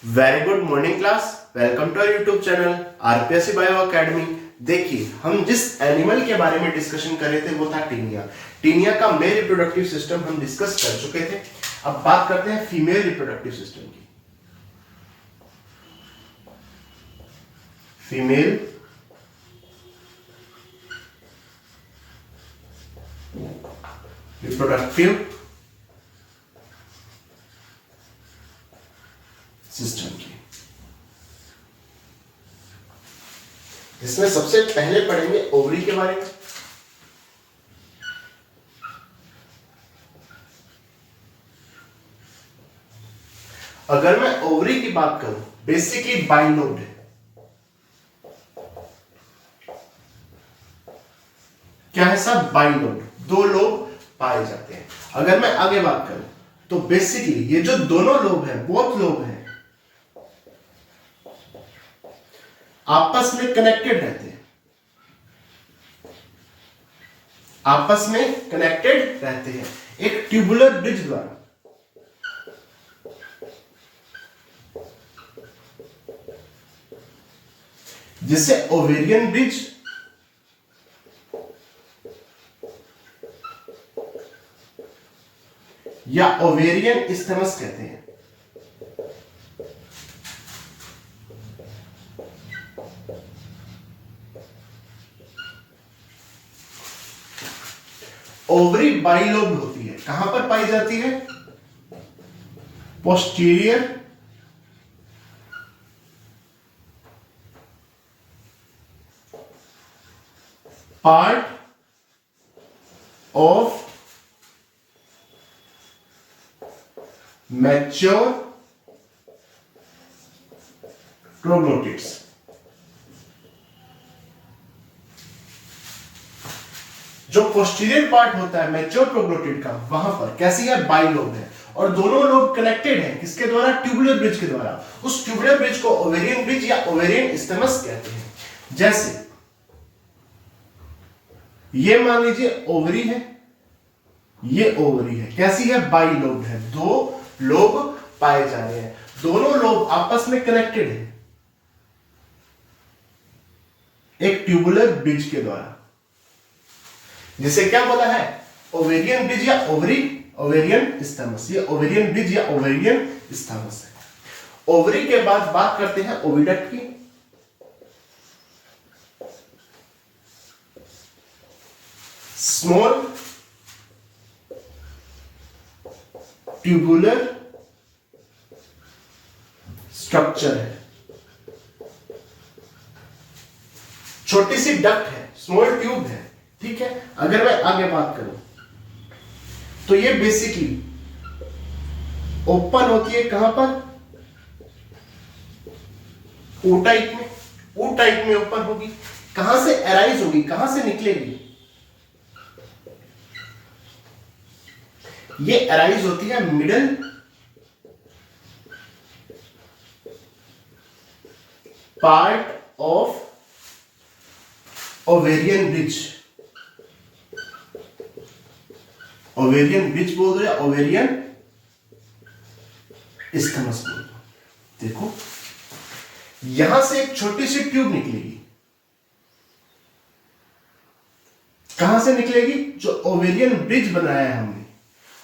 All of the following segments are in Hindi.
Very good morning class. Welcome to our YouTube channel RPSC bio academy. देखिए, हम जिस एनिमल के बारे में डिस्कशन कर रहे थे वो था टीनिया। टीनिया का मेल रिप्रोडक्टिव सिस्टम हम डिस्कस कर चुके थे। अब बात करते हैं फीमेल रिप्रोडक्टिव सिस्टम की। फीमेल रिप्रोडक्टिव सिस्टम की। इसमें सबसे पहले पढ़ेंगे ओवरी के बारे में। अगर मैं ओवरी की बात करूं, बेसिकली बाइलोब्ड है। क्या है सब? बाइलोब्ड, दो लोब पाए जाते हैं। अगर मैं आगे बात करूं तो बेसिकली ये जो दोनों लोब हैं, बोथ लोब हैं, आपस में कनेक्टेड रहते हैं। आपस में कनेक्टेड रहते हैं एक ट्यूबुलर ब्रिज द्वारा। जिसे ओवेरियन ब्रिज या ओवेरियन इस्थमस कहते हैं। ओवरी बाइलोब्ड होती है। कहां पर पाई जाती है? Posterior part of mature proglottids. जो पोस्टीरियर पार्ट होता है मैच्योर ट्रोग्लोटिड का, वहां पर कैसी है? बाइलोब है। और दोनों लोब कनेक्टेड हैं किसके द्वारा? ट्यूबुलर ब्रिज के द्वारा। उस ट्यूबुलर ब्रिज को ओवेरियन ब्रिज या ओवेरियन इस्थमस कहते हैं। जैसे ये मान लीजिए ओवरी है, ये ओवरी है। कैसी है? बाइलोब है। दो लोब पाए जा रहे हैं, दोनों लोब आपस में कनेक्टेड है एक ट्यूबुलर ब्रिज के द्वारा, जिसे क्या बोला है? ओवेरियन ब्रिज या ओवेरियन इस्थमस। ये ओवेरियन ब्रिज या ओवेरियन इस्थमस है। ओवरी के बाद बात करते हैं ओविडक्ट की। स्मॉल ट्यूबुलर स्ट्रक्चर है, छोटी सी डक्ट है, स्मॉल ट्यूब है। ठीक है। अगर मैं आगे बात करूं तो ये बेसिकली ओपन होती है कहां पर? ओ टाइप में। ओ टाइप में ओपन होगी। कहां से अराइज होगी? कहां से निकलेगी? ये अराइज होती है middle part of ovarian bridge. Ovarian bridge बोल दो या ओवेरियन इस्थमस बोल दो। देखो, यहां से एक छोटी सी ट्यूब निकलेगी। कहां से निकलेगी? जो ओवेरियन ब्रिज बनाया है हमने,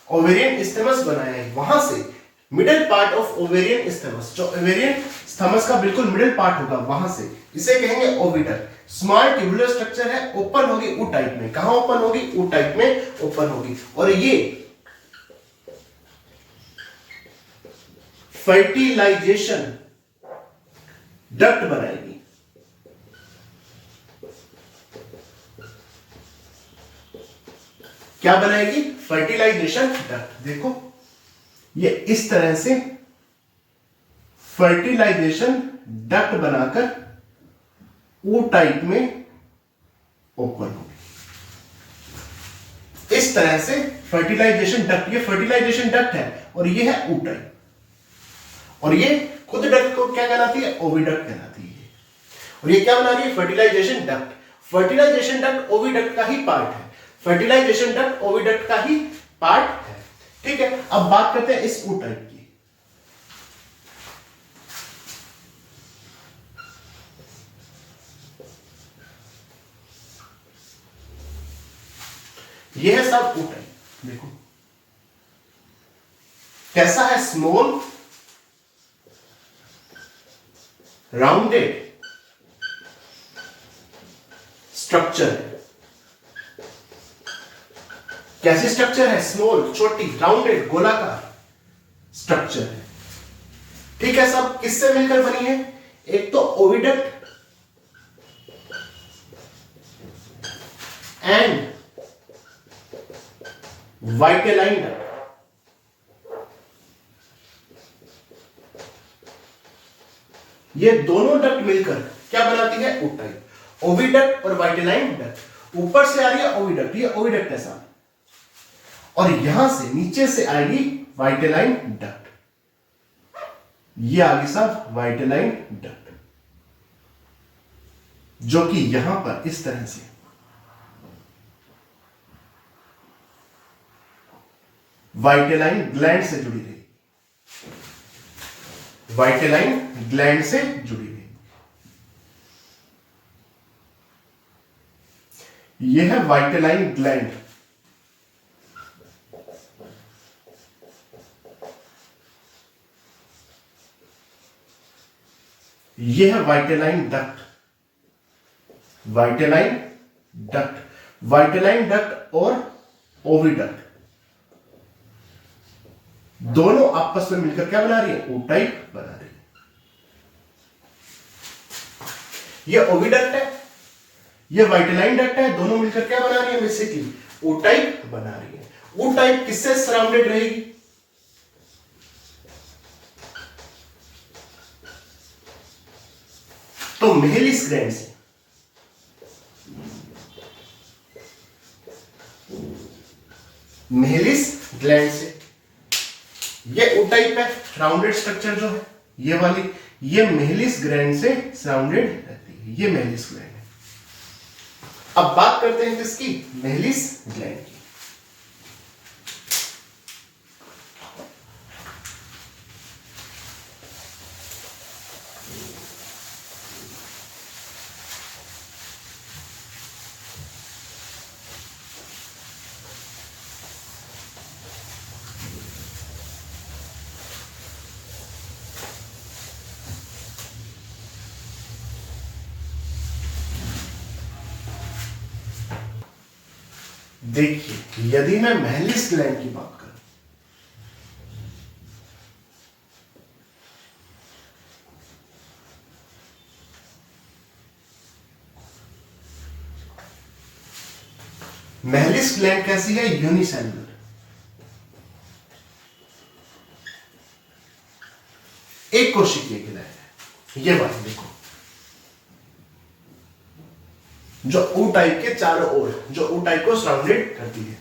ओवेरियन इस्थमस बनाया है, वहां से middle part of ovarian isthmus, जो ओवेरियन इस्थमस का बिल्कुल मिडिल पार्ट होगा, वहां से इसे कहेंगे ओविडक्ट। स्मॉल ट्यूबुलर स्ट्रक्चर है, ओपन होगी ऊ टाइप में। कहां ओपन होगी? ऊ टाइप में ओपन होगी। और ये फर्टिलाइजेशन डक्ट बनाएगी। क्या बनाएगी? Fertilisation duct. देखो, ये इस तरह से फर्टिलाइजेशन डक्ट बनाकर ओ टाइप में ओपन होगी। इस तरह से फर्टिलाइजेशन डक्ट, ये फर्टिलाइजेशन डक्ट है और ये है ओ टाइप। और ये खुद डक्ट को क्या कहलाती है? ओविडक्ट कहलाती है। और ये क्या बना रही है? Fertilisation duct. Fertilisation duct oviduct का ही पार्ट है। फर्टिलाइजेशन डक्ट ओविडक्ट का ही पार्ट है। ठीक है। अब बात करते हैं इस ओ टाइप की। ये है सब ओ टाइप। देखो कैसा है, स्मॉल राउंडेड स्ट्रक्चर है। कैसी स्ट्रक्चर है, स्मॉल छोटी राउंडेड गोलाकार स्ट्रक्चर है। ठीक है, सब किससे मिलकर बनी है, एक तो ओविडक्ट एंड वाइटेलाइन डक्ट। ये दोनों डक्ट मिलकर क्या बनाती है, ओ टाइप। ओविडक्ट और वाइटेलाइन डक्ट, ऊपर से आ रही है ओविडक्ट, ये ओविडक्ट है साहब, और यहां से नीचे से आएगी वाइटेलाइन डक्ट, ये आगे साहब वाइटेलाइन डक्ट, जो कि यहां पर इस तरह से वाइटेलाइन ग्लैंड से जुड़ी रही, वाइटेलाइन ग्लैंड से जुड़ी रही। यह है वाइटेलाइन ग्लैंड, यह है vitelline duct, vitelline duct, vitelline duct और ओविडक्ट दोनों आपस में मिलकर क्या बना रही है, ओ टाइप बना रही है। यह ओविडक्ट है, यह वाइटेलाइन डक्ट है, दोनों मिलकर क्या बना रही है, बेसिकली ओ टाइप बना रही है। ओ टाइप किससे सराउंडेड रहेगी, तो मेलिस ग्लैंड से। मेलिस ग्लैंड से। ये ओ टाइप है, राउंडेड स्ट्रक्चर जो है ये वाली, ये मेलिस ग्लैंड से सराउंडेड रहती है, ये मेलिस ग्लैंड है। अब बात करते हैं किसकी, मेलिस ग्लैंड की। देखिए यदि मैं मेलिस ग्लैंड की बात करूं, मेलिस ग्लैंड कैसी है, यूनिसेलुलर, एक कोशिकीय ग्लैंड है। ये बात देखो, जो ओ टाइप के चारों ओर, जो ओ टाइप को सराउंडेड करती है।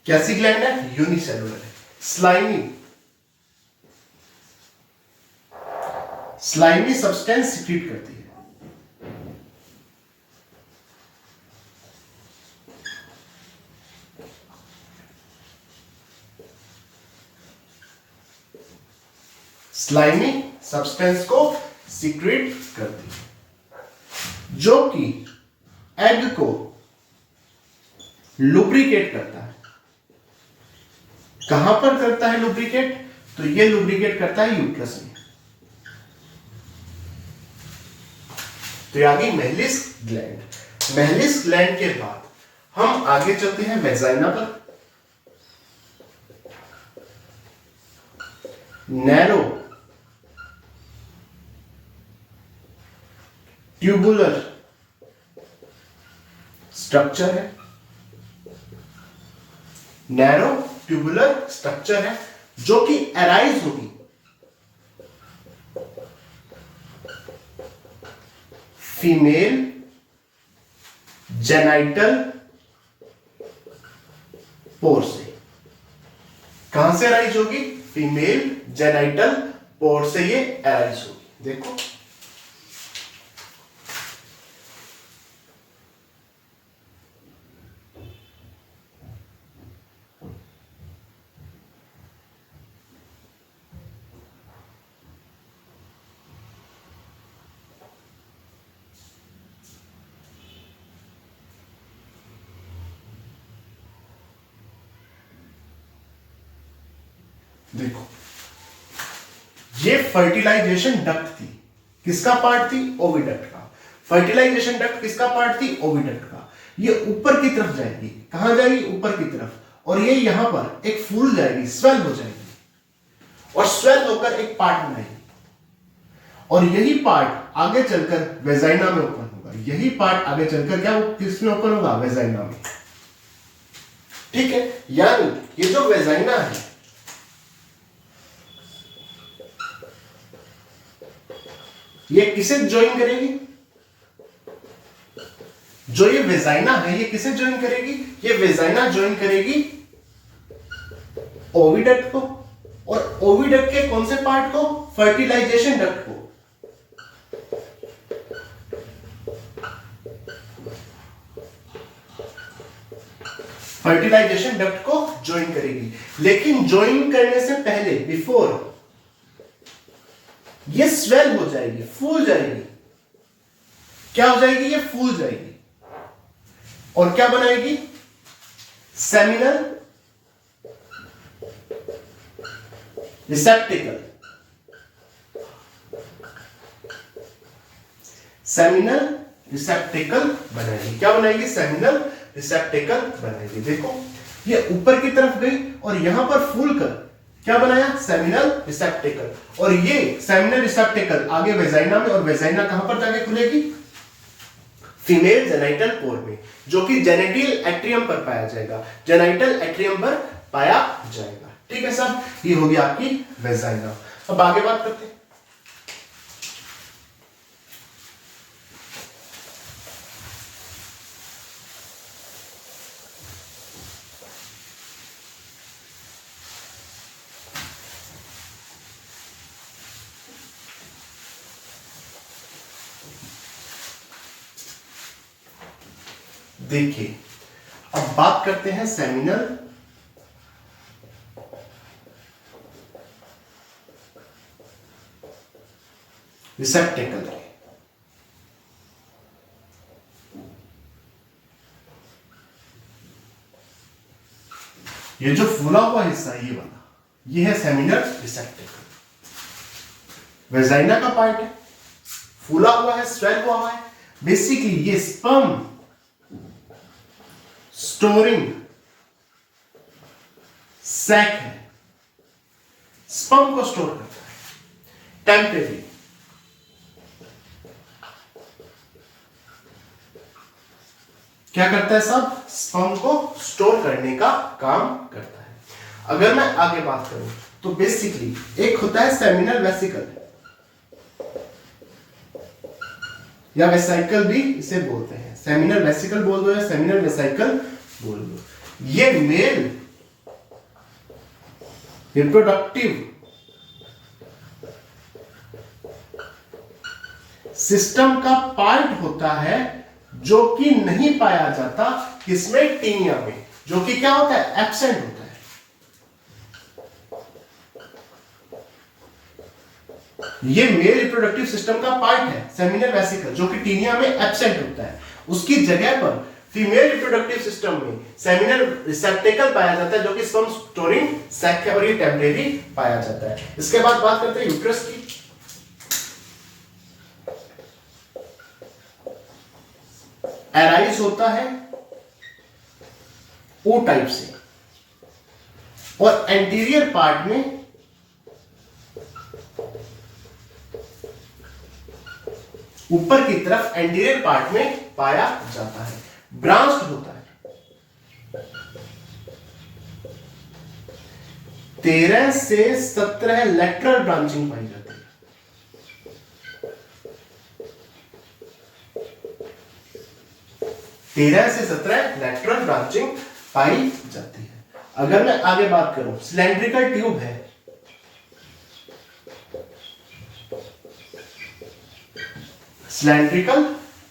कैसी ग्लैंड है, यूनिसेलुलर है, स्लाइमी, स्लाइमी सब्सटेंस सिक्रीट करती है। स्लाइमी सब्सटेंस को सिक्रीट करती है, जो कि एग को लुब्रिकेट करता है। कहां पर करता है लुब्रिकेट, तो ये लुब्रिकेट करता है यूट्रस में। तो आ गई मेलिस ग्लैंड। मेलिस ग्लैंड के बाद हम आगे चलते हैं वेजाइना पर। नैरो ट्यूबुलर स्ट्रक्चर है, नैरो ट्यूबुलर स्ट्रक्चर है, जो कि अराइज होगी फीमेल जेनाइटल पोर से। कहां से अराइज होगी, फीमेल जेनाइटल पोर से ये अराइज होगी। देखो देखो, ये फर्टिलाइजेशन डक्ट थी, किसका पार्ट थी? ओविडक्ट का। फर्टिलाइजेशन डक्ट किसका पार्ट थी? ओविडक्ट का। ये ऊपर की तरफ जाएगी, कहां जाएगी? ऊपर की तरफ, और ये यहां पर एक फूल जाएगी, स्वेल हो जाएगी, और स्वेल होकर एक पार्ट बनाएगी, और यही पार्ट आगे चलकर वेजाइना में ओपन होगा। यही पार्ट आगे चलकर क्या किसमें ओपन होगा? वेजाइना में। ठीक है, यानी ये जो वेजाइना है, ये किसे ज्वाइन करेगी? जो ये वेजाइना है, ये किसे ज्वाइन करेगी? ये वेजाइना ज्वाइन करेगी ओविडक्ट को, और ओविडक्ट के कौन से पार्ट को? फर्टिलाइजेशन डक्ट को। फर्टिलाइजेशन डक्ट को ज्वाइन करेगी, लेकिन ज्वाइन करने से पहले, बिफोर, ये स्वेल हो जाएगी, फूल जाएगी। क्या हो जाएगी? ये फूल जाएगी, और क्या बनाएगी? सेमिनल रिसेप्टिकल। सेमिनल रिसेप्टिकल बनाएगी। क्या बनाएगी? सेमिनल रिसेप्टिकल बनाएगी। देखो, ये ऊपर की तरफ गई और यहां पर फूल कर क्या बनाया? सेमिनल रिसेप्टिकल। और ये सेमिनल रिसेप्टिकल आगे वेजाइना में, और वेजाइना कहां पर जाके खुलेगी? फीमेल जेनाइटल पोर में, जो कि जेनेटियल एट्रियम पर पाया जाएगा, जेनाइटल एट्रियम पर पाया जाएगा। ठीक है साहब, ये होगी आपकी वेजाइना। अब आगे बात करते हैं। देखिए, अब बात करते हैं सेमिनल रिसेप्टिकल की। ये जो फूला हुआ हिस्सा ये वाला, ये है सेमिनल रिसेप्टिकल। वेजाइना का पार्ट है, फूला हुआ है, स्वेल हुआ है। बेसिकली ये स्पर्म स्टोरिंग सैक है, स्पर्म को स्टोर करता है टेम्परेरी। क्या करता है सब? स्पर्म को स्टोर करने का काम करता है। अगर मैं आगे बात करूं तो बेसिकली एक होता है सेमिनल वेसिकल, या वेसाइकल भी इसे बोलते हैं। सेमिनल वेसिकल बोल दो या सेमिनल वेसाइकल बोल दो। ये मेल रिप्रोडक्टिव सिस्टम का पार्ट होता है, जो कि नहीं पाया जाता किसमें? टीनिया में, जो कि क्या होता है? एब्सेंट होता है। ये मेल रिप्रोडक्टिव सिस्टम का पार्ट है सेमिनल वेसिकल, जो कि टीनिया में एब्सेंट होता है। उसकी जगह पर फीमेल रिप्रोडक्टिव सिस्टम में सेमिनल रिसेप्टिकल पाया जाता है, जो कि स्पर्म स्टोरिंग सैक है, और ये टेम्परेरी पाया जाता है। इसके बाद बात करते हैं यूट्रस की। एराइज होता है ओ टाइप से, और एंटीरियर पार्ट में ऊपर की तरफ एंटीरियर पार्ट में पाया जाता है। ब्रांच्ड होता है। 13 से 17 लेटरल ब्रांचिंग पाई जाती है। तेरह से 17 लेटरल ब्रांचिंग पाई जाती है। अगर मैं आगे बात करूं, सिलेंड्रिकल ट्यूब है, सिलेंड्रिकल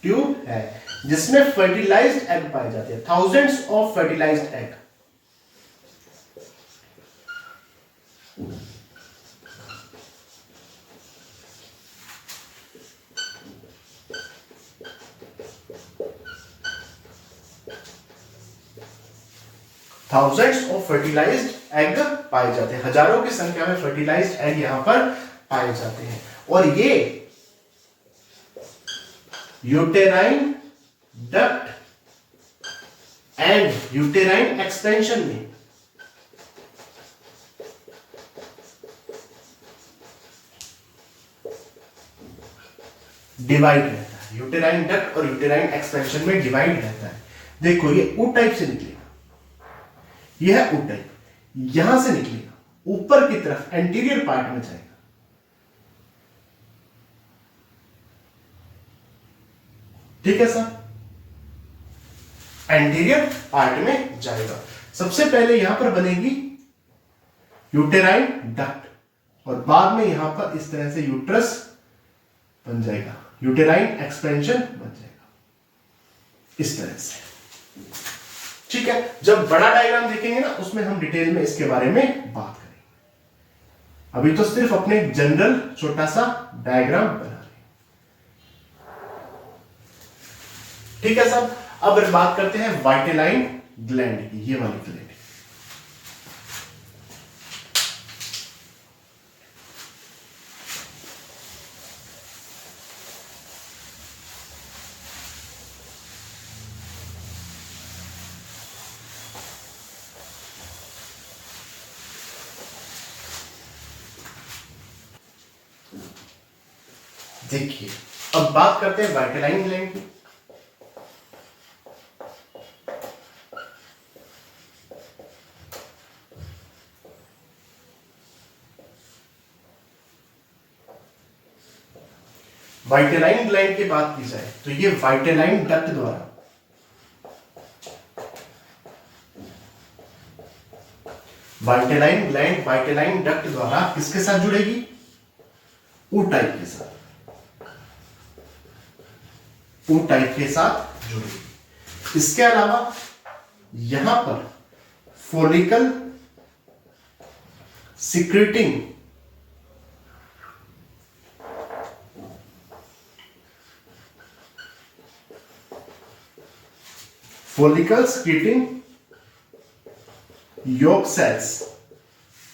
ट्यूब है जिसमें फर्टिलाइज्ड एग पाए जाते हैं, thousands of fertilised egg. Thousands of fertilised egg पाए जाते हैं, हजारों की संख्या में फर्टिलाइज्ड एग यहां पर पाए जाते हैं। और ये uterine duct and uterine expansion में डिवाइड रहता है, यूटेराइन डक्ट और यूटेराइन एक्सपेंशन में डिवाइड रहता है। देखो ये ऊ टाइप से निकलेगा, यह है ऊ टाइप, यहां से निकलेगा ऊपर की तरफ एंटीरियर पार्ट में जाएगा, ठीक है सर, एंटीरियर पार्ट में जाएगा। सबसे पहले यहां पर बनेगी यूटेराइन डक्ट और बाद में यहां पर इस तरह से यूट्रस बन जाएगा, यूटेराइन एक्सपेंशन बन जाएगा इस तरह से, ठीक है। जब बड़ा डायग्राम देखेंगे ना उसमें हम डिटेल में इसके बारे में बात करेंगे, अभी तो सिर्फ अपने जनरल छोटा सा डायग्राम बना रहे हैं, ठीक है साहब। अब बात करते हैं वाइटेलाइन ग्लैंड की, ये वाली ग्लैंड। देखिए अब बात करते हैं वाइटेलाइन ग्लैंड की। वाइटेलाइन ग्लैंड की बात की जाए तो ये वाइटेलाइन डक्ट द्वारा वाइटेलाइन ग्लैंड वाइटेलाइन डक्ट द्वारा किसके साथ जुड़ेगी, ऊ टाइप के साथ, ऊ टाइप के साथ जुड़ेगी। इसके अलावा यहां पर फॉलिकल सिक्रेटिंग योग सेल्स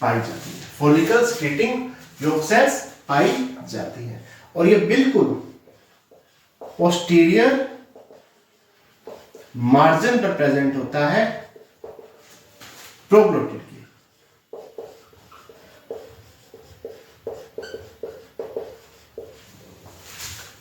पाई जाती है, फॉलिकल सिक्रेटिंग योग सेल्स पाई जाती है और ये बिल्कुल पोस्टीरियर मार्जिन पर प्रेजेंट होता है प्रोग्लोटिड की।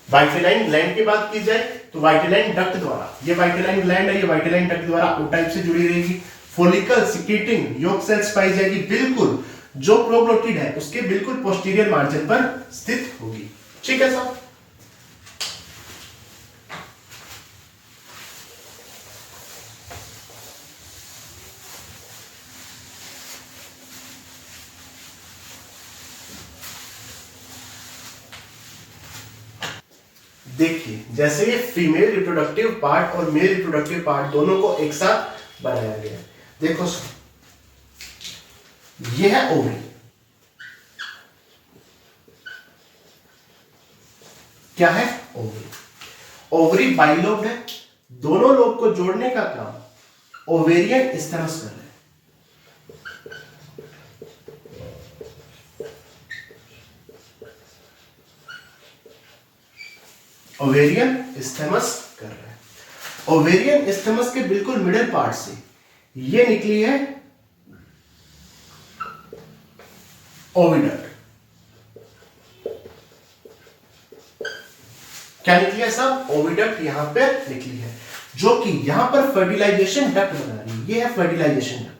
वाइटेलाइन ग्लैंड की बात की जाए तो वाइटेलाइन डक्ट द्वारा, ये वाइटेलाइन ग्लैंड है, ये वाइटेलाइन डक्ट द्वारा ओ टाइप से जुड़ी रहेगी, फॉलिकल सिक्रेटिंग योग सेल्स पाई जाएगी, बिल्कुल जो प्रोग्लोटिड है उसके बिल्कुल पोस्टीरियर मार्जिन पर स्थित होगी, ठीक है साहब। देखिए जैसे ये फीमेल रिप्रोडक्टिव पार्ट और मेल रिप्रोडक्टिव पार्ट दोनों को एक साथ बनाया गया है। देखो ये है ओवरी, क्या है ओवरी, ओवरी बाइलोब्ड है, दोनों लोब को जोड़ने का काम ओवेरियन स्टेमस कर रहे हैं, ओवेरियन स्टेमस कर रहे हैं। ओवेरियन स्टेमस के बिल्कुल मिडिल पार्ट से ये निकली है ओविडक्ट, क्या निकली है सब, ओविडक्ट यहां पे निकली है जो कि यहां पर फर्टिलाइजेशन डक्ट बना रही है, ये है fertilisation duct.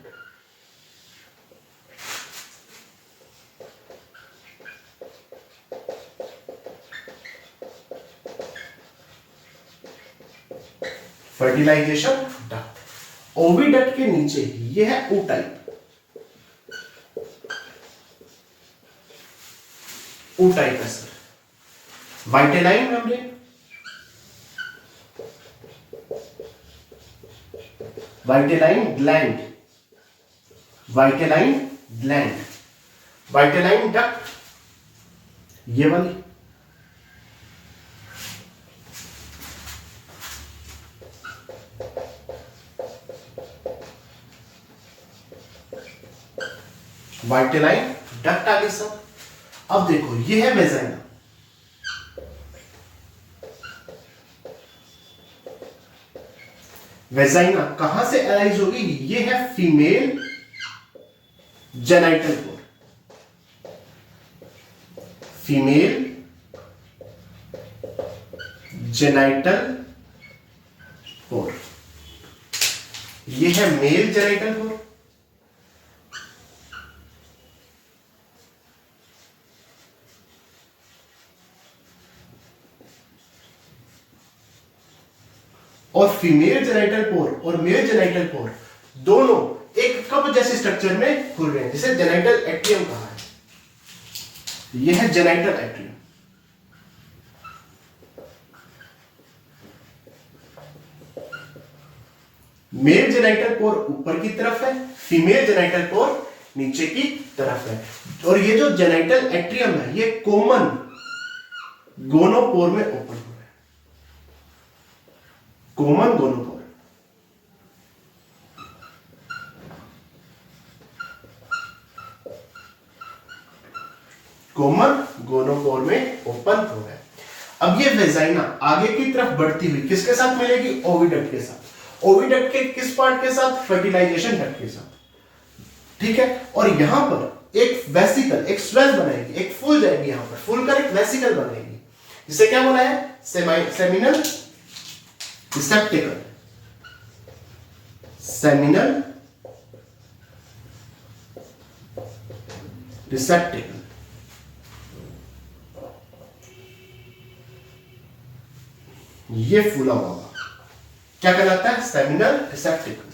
Fertilisation duct, oviduct के नीचे ये है ओ टाइप, ओ टाइप है sir, vitelline membrane, vitelline gland, vitelline gland, vitelline duct, ये वाली, वाइटेलाइन डक्टालिसम। अब देखो ये है वेजाइना, वेजाइना कहां से अराइज होगी? ये है फीमेल जेनाइटल पोर, फीमेल जेनाइटल पोर, ये है मेल जेनाइटल पोर। और फीमेल जेनाइटल पोर और मेल जेनाइटल पोर दोनों एक कप जैसे स्ट्रक्चर में खुल रहे हैं, जिसे जेनाइटल एट्रियम कहा है। यह है जेनाइटल एट्रियम। मेल जेनाइटल पोर ऊपर की तरफ है, फीमेल जेनाइटल पोर नीचे की तरफ है। और ये जो जेनाइटल एट्रियम है ये कॉमन गोनोपोर में ओपन हो रहा है, कॉमन गोनोपोर। कॉमन गोनोपोर में ओपन हो रहा है। अब ये वेजाइना आगे की तरफ बढ़ती हुई किसके साथ मिलेगी? ओविडक्ट के साथ। ओविडक्ट के किस पार्ट के साथ? फर्टिलाइजेशन डक्ट के साथ। ठीक है, और यहां पर एक वेसिकल, एक स्वेल बनाएगी, एक फूल जाएगी, यहां पर फूल कर एक वेसिकल बनाएगी, जिसे क्या बोला है? Seminal रिसेप्टिकल, seminal रिसेप्टिकल। ये फूला हुआ क्या कहलाता है? सेमिनल रिसेप्टिकल।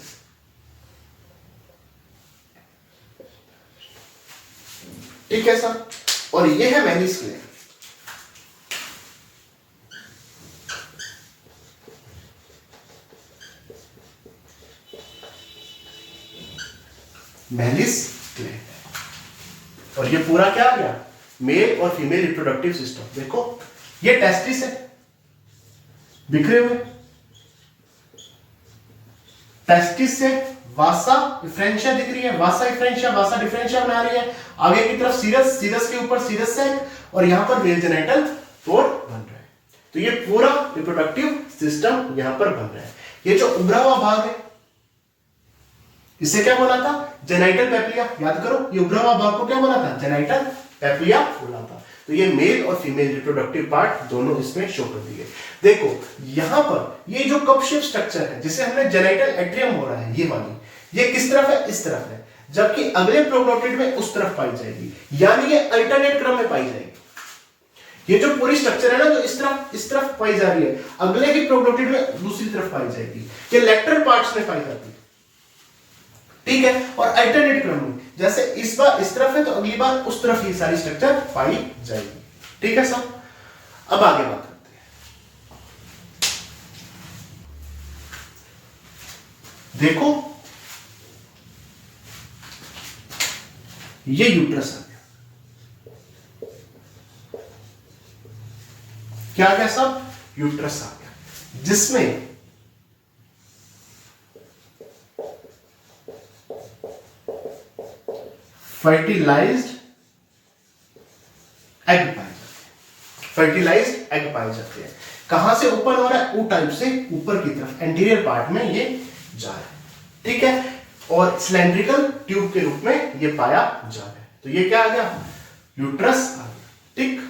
ठीक है सर, और ये है मैलिस ग्लैंड। Malice gland. और ये पूरा क्या आ गया? मेल और फीमेल रिप्रोडक्टिव सिस्टम। देखो ये टेस्टिस है बिखरे हुए, टेस्टिस से वासा डिफरेंशिया दिख रही है, वासा डिफरेंशिया, वासा डिफरेंशिया बना रही है। आगे की तरफ सीरस, सीरस के ऊपर सीरस सेक, और यहां पर मेल जेनाइटल पोर बन रहा है। तो ये पूरा रिप्रोडक्टिव सिस्टम यहां पर बन रहा है। ये जो उभरा हुआ भाग है इसे क्या बोला था? जेनाइटल पेप्लिया। याद करो, ये उभरा हुआ भाग को क्या बोला था? जेनाइटल पेप्लिया बोला था। तो ये मेल और फीमेल रिप्रोडक्टिव पार्ट दोनों इसमें शो कर दिए। देखो यहां पर ये जो कप शेप स्ट्रक्चर है जिसे हमने जेनाइटल एट्रियम बोला है, ये वाली, ये किस तरफ है? इस तरफ है, जबकि अगले प्रोग्लोटिड में उस तरफ पाई जाएगी, यानी ये अल्टरनेट क्रम में पाई जाएगी। ये जो पूरी स्ट्रक्चर है ना, जो इस तरफ पाई जा रही है, अगले ही प्रोग्लोटिड में दूसरी तरफ पाई जाएगी। ये लेटरल पार्ट्स में पाई जाती है। ठीक है, और अल्टरनेट क्रम में, जैसे इस बार इस तरफ है तो अगली बार उस तरफ ही सारी स्ट्रक्चर पाई जाएगी। ठीक है सर, अब आगे बात करते हैं। देखो ये यूट्रस आ गया। क्या आ गया सब? यूट्रस आ गया, जिसमें फर्टिलाइज्ड एग पाए जाते हैं। फर्टिलाइज्ड एग पाए जाते हैं। कहां से ओपन हो रहा है? ओ टाइप से ऊपर की तरफ, एंटीरियर पार्ट में ये जा रहा है। ठीक है, और सिलेंड्रिकल ट्यूब के रूप में ये पाया जा रहा है। तो ये क्या आ गया? यूट्रस आ गया। ठीक,